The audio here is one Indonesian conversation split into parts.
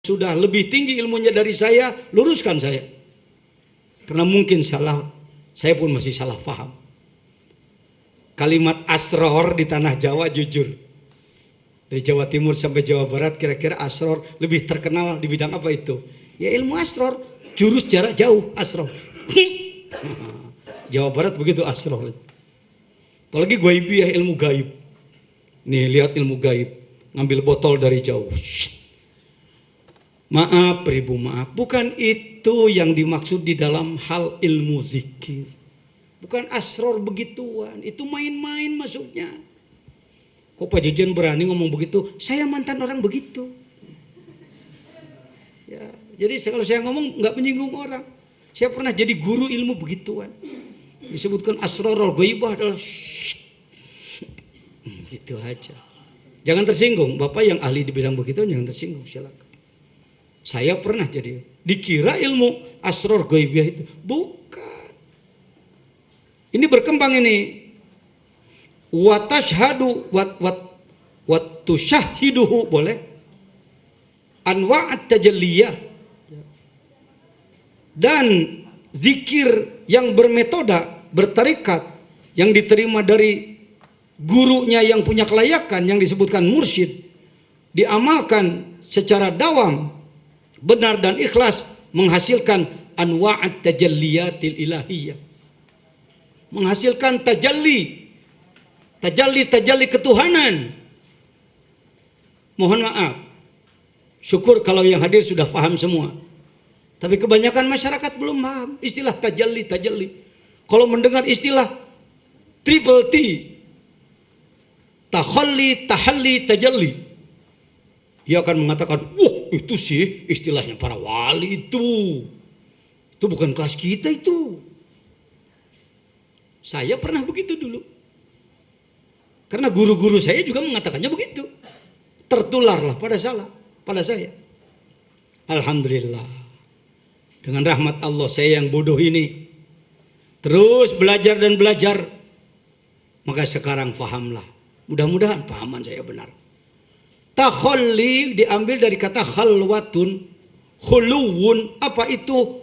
sudah lebih tinggi ilmunya dari saya, luruskan saya. Karena mungkin salah, saya pun masih salah paham. Kalimat asror di tanah Jawa, jujur, dari Jawa Timur sampai Jawa Barat, kira-kira asror lebih terkenal di bidang apa itu? Ya ilmu asror, jurus jarak jauh, asror. Jawa Barat begitu asror. Apalagi ghaibiyah, ilmu gaib. Nih lihat ilmu gaib, ngambil botol dari jauh. Maaf, beribu maaf, bukan itu yang dimaksud di dalam hal ilmu zikir. Bukan asror begituan, itu main-main maksudnya. Kok Pak Jejen berani ngomong begitu? Saya mantan orang begitu. Ya, jadi kalau saya ngomong nggak menyinggung orang. Saya pernah jadi guru ilmu begituan. Disebutkan asrorul ghaibah adalah gitu aja. Jangan tersinggung, Bapak yang ahli di bidang begitu jangan tersinggung, silakan. Saya pernah jadi dikira ilmu asror ghaibiyah itu, bukan. Ini berkembang ini. Wa tashhadu wa tusyahhiduhu, boleh. Anwa'at tajalliyah. Dan zikir yang bermetoda, bertarikat, yang diterima dari gurunya yang punya kelayakan, yang disebutkan mursyid, diamalkan secara dawam, benar dan ikhlas, menghasilkan anwa'at tajalliyatil ilahiyah, menghasilkan tajalli ketuhanan. Mohon maaf, syukur kalau yang hadir sudah paham semua, tapi kebanyakan masyarakat belum paham istilah tajalli. Kalau mendengar istilah triple T, takhalli, tahalli, tajalli, ia akan mengatakan, wah itu sih istilahnya para wali itu bukan kelas kita itu. Saya pernah begitu dulu. Karena guru-guru saya juga mengatakannya begitu. Tertularlah pada saya. Alhamdulillah. Dengan rahmat Allah, saya yang bodoh ini terus belajar dan belajar. Maka sekarang fahamlah. Mudah-mudahan pahaman saya benar. Takhalli diambil dari kata khalwatun, khuluwun. Apa itu?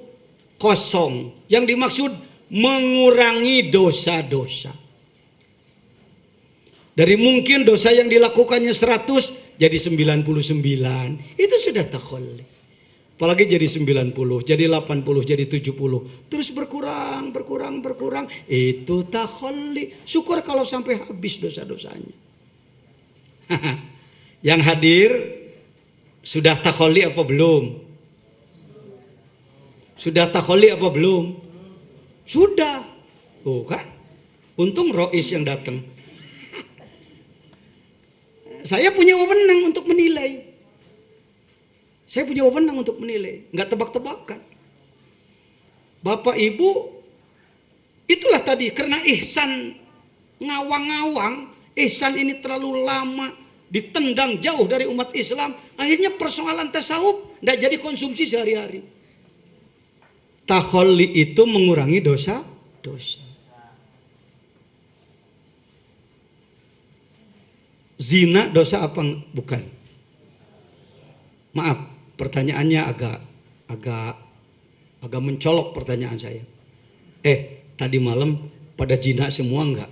Kosong. Yang dimaksud mengurangi dosa-dosa. Dari mungkin dosa yang dilakukannya 100 jadi 99. Itu sudah takhalli. Apalagi jadi 90, jadi 80, jadi 70. Terus berkurang. Itu takhalli. Syukur kalau sampai habis dosa-dosanya. Yang hadir sudah takhalli apa belum? Sudah takhalli apa belum? Sudah. Oh kan? Untung Rois yang datang. Saya punya wewenang untuk menilai. Nggak tebak-tebakan. Bapak Ibu, itulah tadi, karena ihsan ngawang-ngawang, ihsan ini terlalu lama ditendang jauh dari umat Islam, akhirnya persoalan tasawuf nggak jadi konsumsi sehari-hari. Takhalli itu mengurangi dosa-dosa. Zina dosa apa? Bukan. Maaf, pertanyaannya agak mencolok pertanyaan saya. Tadi malam pada zina semua enggak?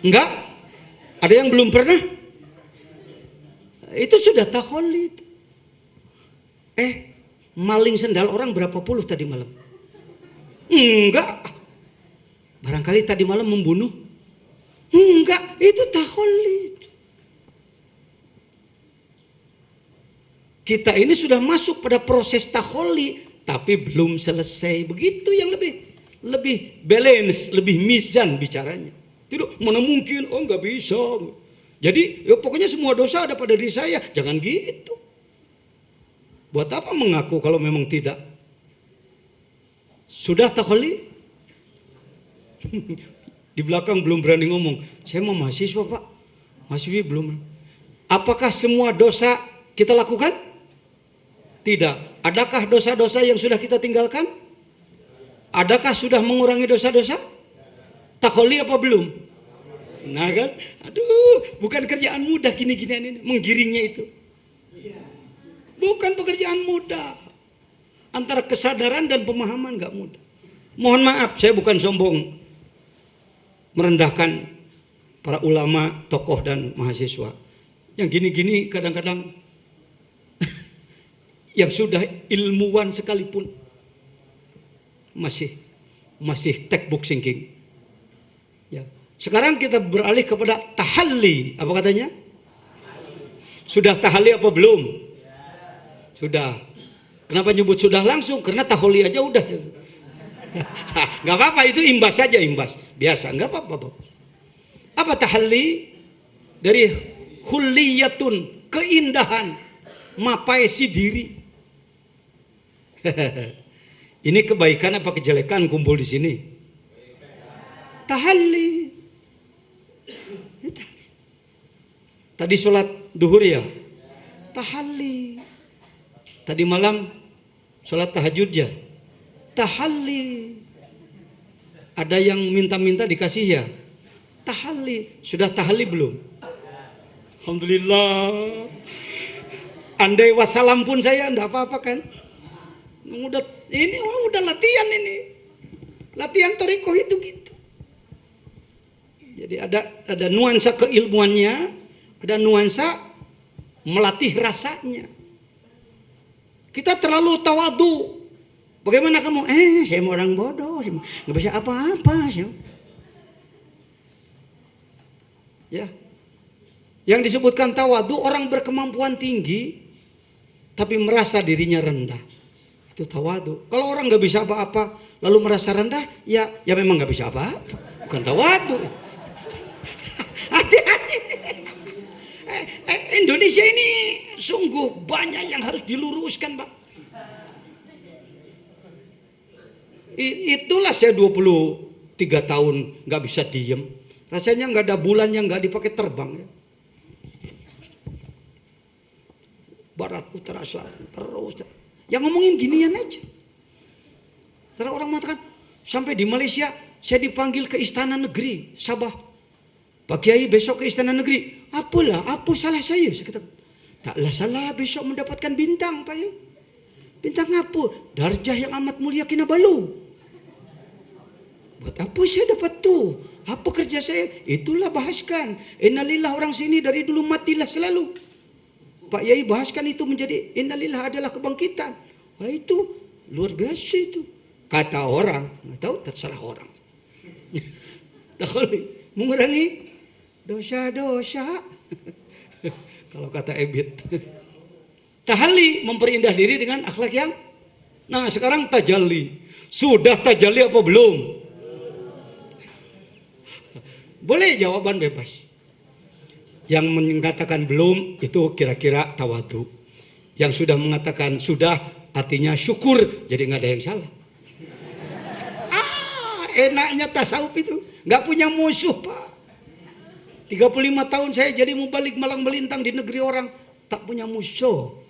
Enggak? Ada yang belum pernah? Itu sudah takhalli. Maling sendal orang berapa puluh tadi malam? Enggak. Barangkali tadi malam membunuh? Enggak, itu takhalli. Kita ini sudah masuk pada proses takhalli, tapi belum selesai. Begitu yang lebih balance, lebih mizan bicaranya. Tidak, mana mungkin, nggak bisa. Jadi ya pokoknya semua dosa ada pada diri saya. Jangan gitu. Buat apa mengaku kalau memang tidak? Sudah takhalli? Di belakang belum berani ngomong. Saya mau mahasiswa Pak. Mahasiswa belum. Apakah semua dosa kita lakukan? Tidak. Adakah dosa-dosa yang sudah kita tinggalkan? Adakah sudah mengurangi dosa-dosa? Takhalli apa belum? Nah kan, aduh, bukan kerjaan mudah gini-ginian ini, menggiringnya itu. Bukan pekerjaan mudah. Antara kesadaran dan pemahaman gak mudah. Mohon maaf, saya bukan sombong merendahkan para ulama, tokoh dan mahasiswa. Yang gini-gini kadang-kadang yang sudah ilmuwan sekalipun masih textbook thinking. Ya. Sekarang kita beralih kepada tahalli. Apa katanya? Sudah tahalli apa belum? Sudah. Kenapa nyebut sudah langsung? Karena tahalli aja udah. Nggak apa-apa, itu imbas saja, imbas. Biasa, nggak apa-apa. Apa tahalli? Dari hulliyatun, keindahan, mapaesi diri. Ini kebaikan apa kejelekan kumpul di sini? Tahalli. Tadi sholat duhur ya? Tahalli. Tadi malam sholat tahajud ya? Tahalli. Ada yang minta-minta dikasih ya? Tahalli. Sudah tahalli belum? Alhamdulillah. Andai wassalam pun saya enggak apa-apa kan? Udah latihan ini. Latihan toriko itu gitu. Jadi ada nuansa keilmuannya, ada nuansa melatih rasanya. Kita terlalu tawadu. Bagaimana kamu? Saya mau orang bodoh, nggak bisa apa-apa. Ya, yang disebutkan tawadu orang berkemampuan tinggi, tapi merasa dirinya rendah. Itu tawadu. Kalau orang nggak bisa apa-apa, lalu merasa rendah, ya memang nggak bisa apa-apa. Bukan tawadu. Hati-hati. Indonesia ini sungguh banyak yang harus diluruskan, Pak. Itulah saya 23 tahun nggak bisa diem. Rasanya nggak ada bulan yang nggak dipakai terbang. Ya. Barat, utara, selatan, terus. Yang ngomongin ginian aja. Setelah orang mengatakan, sampai di Malaysia saya dipanggil ke Istana Negeri Sabah. Pak Kiai besok ke Istana Negeri. Apa salah saya? Saya kata, taklah salah besok mendapatkan bintang, Pak ya. Bintang apa? Darjah yang amat mulia Kinabalu. Buat apa saya dapat tuh? Apa kerja saya? Itulah bahaskan. Innalillah, orang sini dari dulu matilah selalu. Pak Yai bahaskan itu menjadi innalillah adalah kebangkitan. Wah itu luar biasa itu. Kata orang, nggak tahu terserah orang. Mengurangi dosa-dosa. Kalau kata Ebit. Tahalli, memperindah diri dengan akhlak yang. Nah sekarang tajalli. Sudah tajalli apa belum? Boleh jawaban bebas. Yang mengatakan belum itu kira-kira tawadu. Yang sudah mengatakan sudah artinya syukur. Jadi nggak ada yang salah. Enaknya tasawuf itu. Nggak punya musuh, Pak. 35 tahun saya jadi mubalik malang melintang di negeri orang. Tak punya musuh.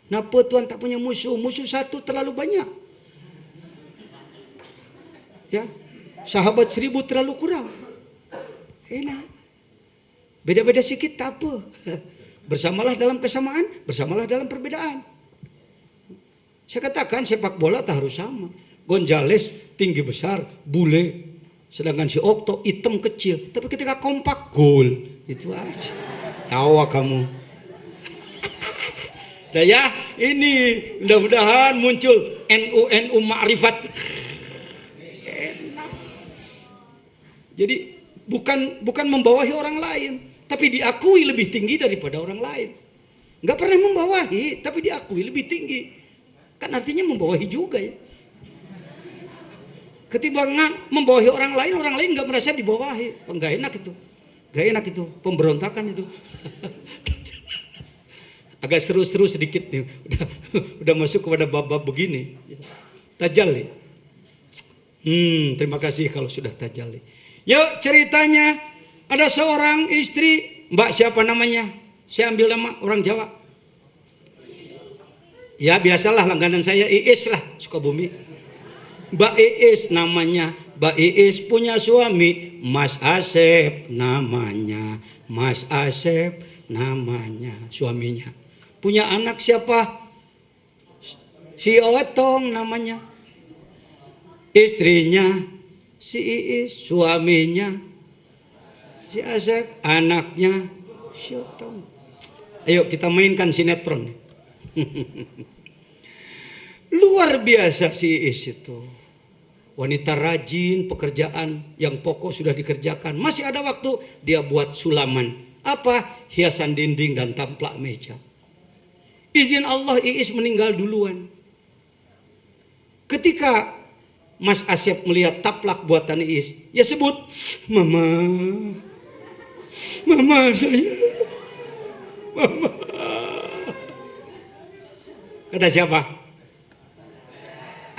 Kenapa Tuhan tak punya musuh? Musuh satu terlalu banyak. Ya, sahabat 1000 terlalu kurang. Enak. Beda-beda sikit tak apa. Bersamalah dalam kesamaan, bersamalah dalam perbedaan. Saya katakan sepak bola tak harus sama. Gonzales tinggi besar, bule. Sedangkan si Okto hitam kecil. Tapi ketika kompak, gol. Itu aja. Tawa kamu. Nah ya, ini mudah-mudahan muncul NU Ma'rifat. Enak. Jadi bukan membawahi orang lain, tapi diakui lebih tinggi daripada orang lain. Nggak pernah membawahi, tapi diakui lebih tinggi. Kan artinya membawahi juga ya. Ketimbang membawahi orang lain nggak merasa dibawahi. Nggak enak itu, pemberontakan itu. Agak seru-seru sedikit nih, udah masuk kepada bab-bab begini. Tajalli. Terima kasih kalau sudah tajalli. Yuk ceritanya, ada seorang istri, Mbak siapa namanya? Saya ambil nama orang Jawa. Ya biasalah langganan saya Iis lah, Sukabumi. Mbak Iis namanya. Mbak Iis punya suami, Mas Asep namanya. Mas Asep namanya suaminya. Punya anak siapa? Si Otong namanya. Istrinya si Iis, suaminya si Asep, anaknya si Otong. Ayo kita mainkan sinetron. Luar biasa si Iis itu. Wanita rajin, pekerjaan yang pokok sudah dikerjakan. Masih ada waktu dia buat sulaman. Apa? Hiasan dinding dan tamplak meja. Izin Allah Iis meninggal duluan. Ketika Mas Asep melihat taplak buatan Iis, ya sebut, Mama, Mama saya, Mama. Kata siapa?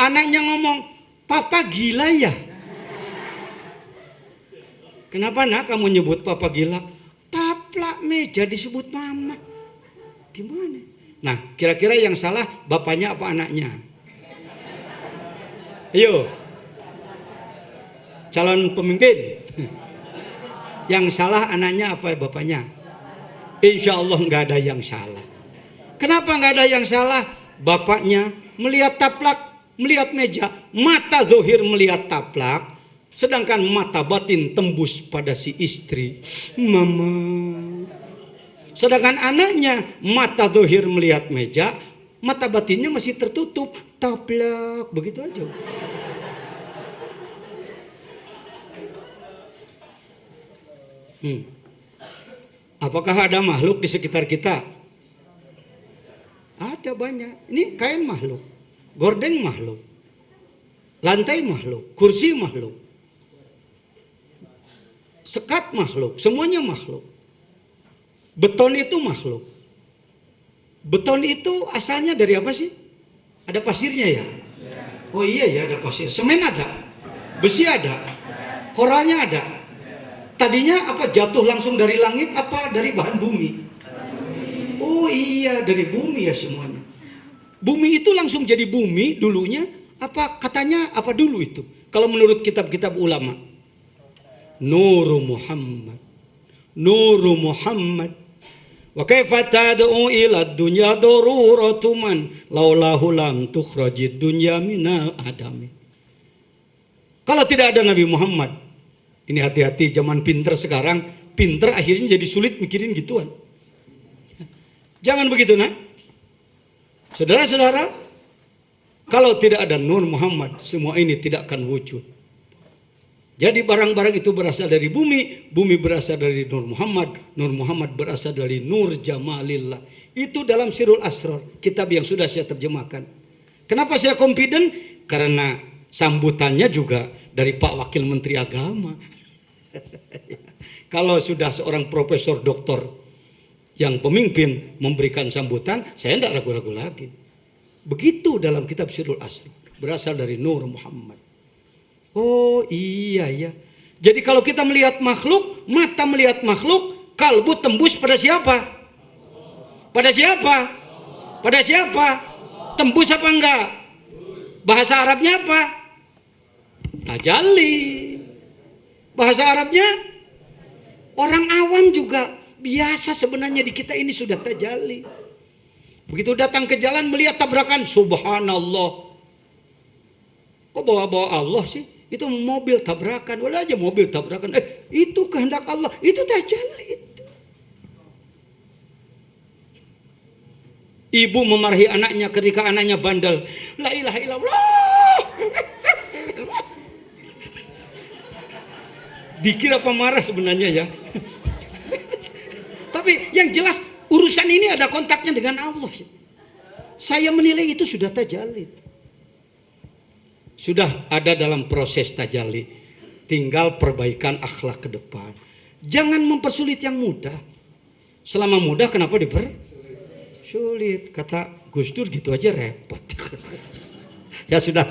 Anaknya ngomong, Papa gila ya? Kenapa nak kamu nyebut Papa gila? Taplak meja disebut Mama. Gimana? Nah, kira-kira yang salah bapaknya apa anaknya? Ayo. Calon pemimpin. Yang salah anaknya apa bapaknya? Insya Allah nggak ada yang salah. Kenapa nggak ada yang salah? Bapaknya melihat taplak, melihat meja, mata zohir melihat taplak, sedangkan mata batin tembus pada si istri, Mama. Sedangkan anaknya mata zohir melihat meja, mata batinnya masih tertutup, taplak, begitu aja. Apakah ada makhluk di sekitar kita? Ada banyak. Ini kain makhluk, gordeng makhluk, lantai makhluk, kursi makhluk, sekat makhluk, semuanya makhluk. Beton itu makhluk. Beton itu asalnya dari apa sih? Ada pasirnya ya? Oh iya ya, ada pasir. Semen ada, besi ada, koralnya ada. Tadinya apa, jatuh langsung dari langit apa dari bahan bumi? Oh iya, dari bumi ya semuanya. Bumi itu langsung jadi bumi dulunya, apa katanya apa dulu itu? Kalau menurut kitab-kitab ulama, Nuru Muhammad, Nuru Muhammad. Wa kaifa tad'u ila dunya daruratu man laulahu lam tukhrajid dunya minal adami. Kalau tidak ada Nabi Muhammad, ini hati-hati zaman pinter sekarang, pinter akhirnya jadi sulit mikirin gituan. Jangan begitu nak. Saudara-saudara, kalau tidak ada Nur Muhammad, semua ini tidak akan wujud. Jadi barang-barang itu berasal dari bumi, bumi berasal dari Nur Muhammad, Nur Muhammad berasal dari Nur Jamalillah. Itu dalam Sirul Asrar, kitab yang sudah saya terjemahkan. Kenapa saya confident? Karena sambutannya juga dari Pak Wakil Menteri Agama. Kalau sudah seorang profesor doktor yang pemimpin memberikan sambutan, saya tidak ragu-ragu lagi. Begitu dalam kitab Sirul Asrar, berasal dari Nur Muhammad. Oh iya ya. Jadi kalau kita melihat makhluk, mata melihat makhluk, kalbu tembus pada siapa? Pada siapa? Pada siapa? Tembus apa enggak? Bahasa Arabnya apa? Tajalli. Bahasa Arabnya orang awam juga biasa sebenarnya, di kita ini sudah tajalli. Begitu datang ke jalan melihat tabrakan, subhanallah. Kok bawa-bawa Allah sih? Itu mobil tabrakan, walau aja mobil tabrakan. Itu kehendak Allah, itu tajalli itu. Ibu memarahi anaknya ketika anaknya bandel. La ilaha illallah. Dikira pemarah sebenarnya ya. Tapi yang jelas urusan ini ada kontaknya dengan Allah. Saya menilai itu sudah tajalli. Sudah ada dalam proses tajalli. Tinggal perbaikan akhlak ke depan. Jangan mempersulit yang mudah. Selama mudah kenapa dipersulit? Kata Gus Dur gitu aja repot. Ya sudah.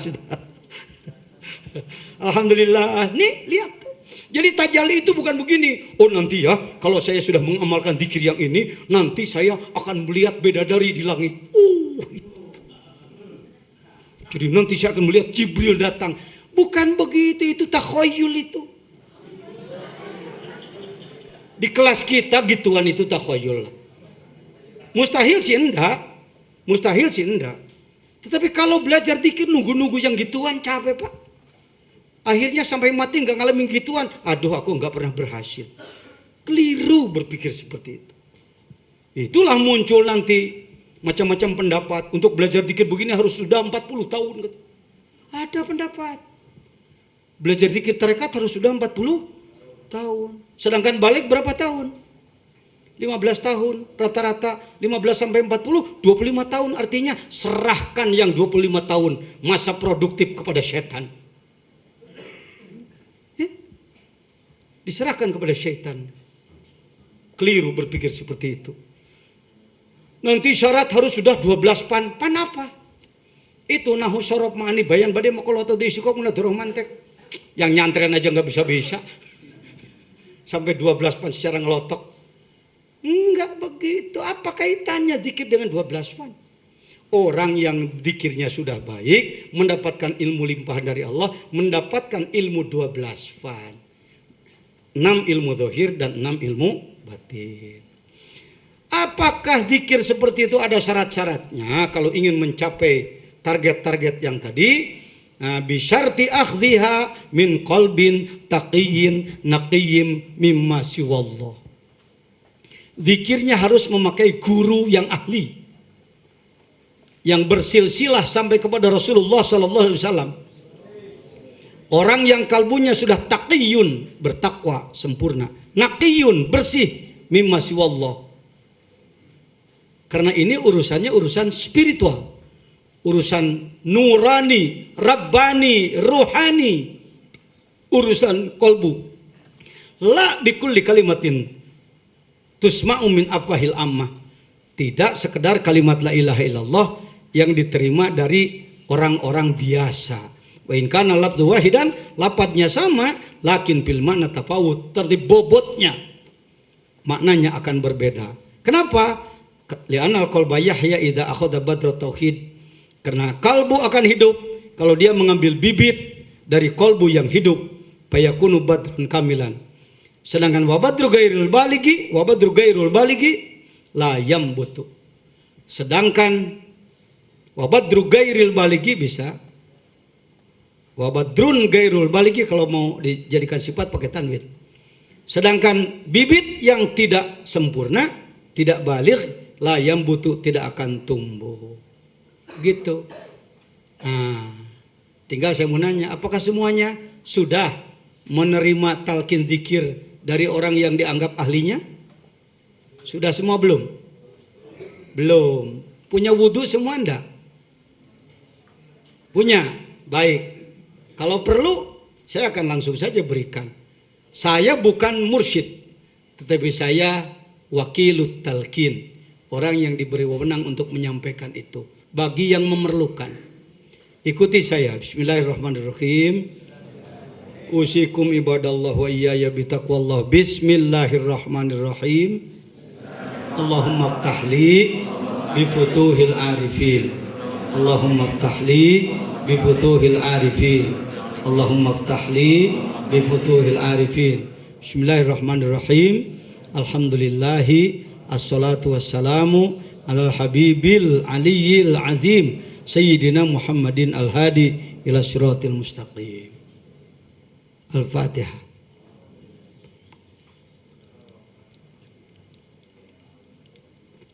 Alhamdulillah. Nih lihat. Jadi tajalli itu bukan begini. Oh nanti ya, kalau saya sudah mengamalkan zikir yang ini, nanti saya akan melihat bidadari di langit. Jadi nanti saya akan melihat Jibril datang. Bukan begitu, itu takhayul itu. Di kelas kita gituan itu takhayul. Mustahil sih enggak. Tetapi kalau belajar dikir nunggu-nunggu yang gituan capek Pak. Akhirnya sampai mati nggak ngalamin gituan. Aduh aku nggak pernah berhasil. Keliru berpikir seperti itu. Itulah muncul nanti macam-macam pendapat. Untuk belajar dikir begini harus sudah 40 tahun. Ada pendapat. Belajar dikir tarekat harus sudah 40 tahun. Sedangkan balik berapa tahun? 15 tahun. Rata-rata 15 sampai 40, 25 tahun. Artinya serahkan yang 25 tahun masa produktif kepada setan. Diserahkan kepada syaitan. Keliru berpikir seperti itu. Nanti syarat harus sudah 12 pan. Pan apa? Itu nahu sorob ma'ani bayan badai makolata disikok munadurah mantek. Yang nyantren aja nggak bisa-bisa. Sampai 12 pan secara ngelotok. Enggak begitu. Apa kaitannya zikir dengan 12 pan? Orang yang zikirnya sudah baik, mendapatkan ilmu limpahan dari Allah, mendapatkan ilmu 12 fan. 6 ilmu zahir dan 6 ilmu batin. Apakah zikir seperti itu ada syarat-syaratnya kalau ingin mencapai target-target yang tadi? Bisyarti akhdhiha min qalbin taqiyyin naqiyyin mimma siwallah. Zikirnya harus memakai guru yang ahli, yang bersilsilah sampai kepada Rasulullah sallallahu alaihi wasallam. Orang yang kalbunya sudah taqiyun, bertakwa sempurna, naqiyun, bersih, mimma siwallah. Karena ini urusannya urusan spiritual, urusan nurani, rabbani, ruhani, urusan kolbu. La bikulli kalimatin tusma'u min afwahil ammah. Tidak sekedar kalimat la ilaha illallah yang diterima dari orang-orang biasa. Wa in kana lafdhu wahidan, lafadznya sama, lakin bil makna tafawut, tertib bobotnya maknanya akan berbeda. Kenapa? Li'anal qalba yahya idza akhadha badra tauhid. Karena kalbu akan hidup kalau dia mengambil bibit dari kalbu yang hidup, fayakunu badrun kamilan. Sedangkan wabadru gairul baligi la yambutu. Sedangkan wabadru gairil baligi bisa, wabadrun gairul baligi kalau mau dijadikan sifat pakai tanwin. Sedangkan bibit yang tidak sempurna, tidak baligh, la yambutu, tidak akan tumbuh. Gitu. Tinggal saya mau nanya, apakah semuanya sudah menerima talqin zikir dari orang yang dianggap ahlinya? Sudah semua belum? Belum. Punya wudhu semua enggak? Punya? Baik. Kalau perlu, saya akan langsung saja berikan. Saya bukan mursyid, tetapi saya wakilut talqin, orang yang diberi wewenang untuk menyampaikan itu bagi yang memerlukan. Ikuti saya. Bismillahirrahmanirrahim. Usikum ibadallah wa iyaya bitaqwallah. Bismillahirrahmanirrahim. Allahumma ftahli bifutuhil arifin. Allahumma ftahli bifutuhil arifin. Allahumma ftahli bifutuhil arifin. Bismillahirrahmanirrahim. Alhamdulillahi assalatu wassalamu alal habibil aliyil azim sayyidina Muhammadin al-hadi ila siratil mustaqim. Al-Fatihah.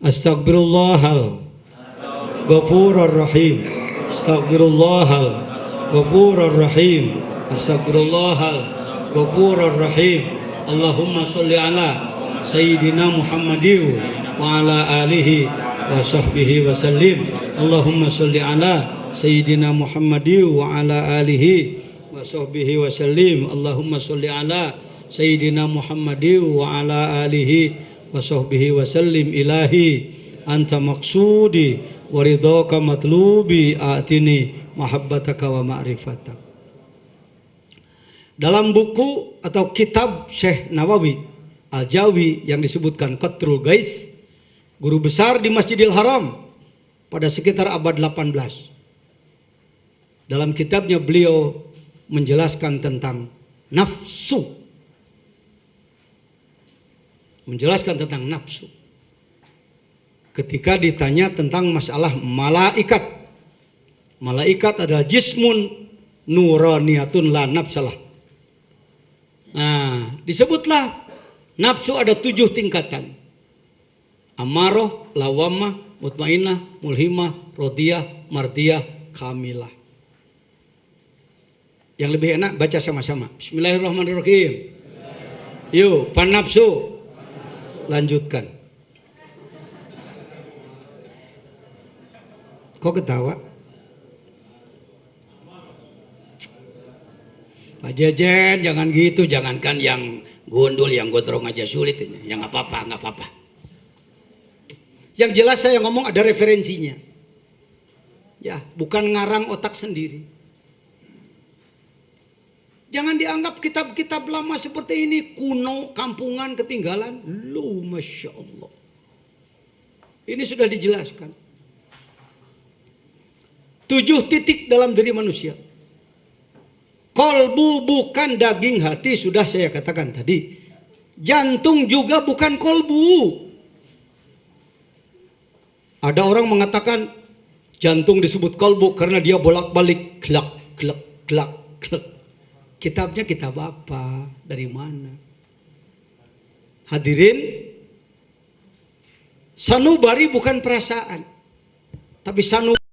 Astaghfirullahal ghafurur rahim. Astaghfirullahal ghafurur rahim. Astaghfirullahal ghafurur rahim. Allahumma sholli ala sayyidina Muhammadin wa ala alihi wa sahbihi wa sallim. Allahumma sholli ala sayyidina Muhammadin wa ala alihi wa sahbihi wa sallim. Allahumma sholli ala sayyidina Muhammadin wa ala alihi wa sahbihi wa sallim. Ilahi anta maqsudi wa ridhaka matlubi atini mahabbataka wa ma'rifatak. Dalam buku atau kitab Syekh Nawawi Al-Jawi yang disebutkan Qatrul Gais, guru besar di Masjidil Haram pada sekitar abad 18. Dalam kitabnya beliau menjelaskan tentang nafsu. Menjelaskan tentang nafsu. Ketika ditanya tentang masalah malaikat Malaikat adalah jismun nuraniyatun la nafsalah. Nah, disebutlah nafsu ada 7 tingkatan. Amarah, lawamah, mutmainnah, mulhimah, rodiyah, mardiyah, kamilah. Yang lebih enak baca sama-sama. Bismillahirrahmanirrahim. Yuk, fan nafsu. Lanjutkan. Kok ketawa? Pak Jejen, jangan gitu. Jangankan yang gundul, yang gondrong aja sulit ini. Ya nggak apa-apa, nggak apa-apa. Yang jelas saya ngomong ada referensinya. Ya, bukan ngarang otak sendiri. Jangan dianggap kitab-kitab lama seperti ini kuno, kampungan, ketinggalan. Lu, Masya Allah. Ini sudah dijelaskan. 7 titik dalam diri manusia. Kolbu bukan daging hati, sudah saya katakan tadi. Jantung juga bukan kolbu. Ada orang mengatakan jantung disebut kolbu karena dia bolak-balik glak, glak, glak, glak. Kitabnya kitab apa? Dari mana? Hadirin, sanubari bukan perasaan, tapi sanubari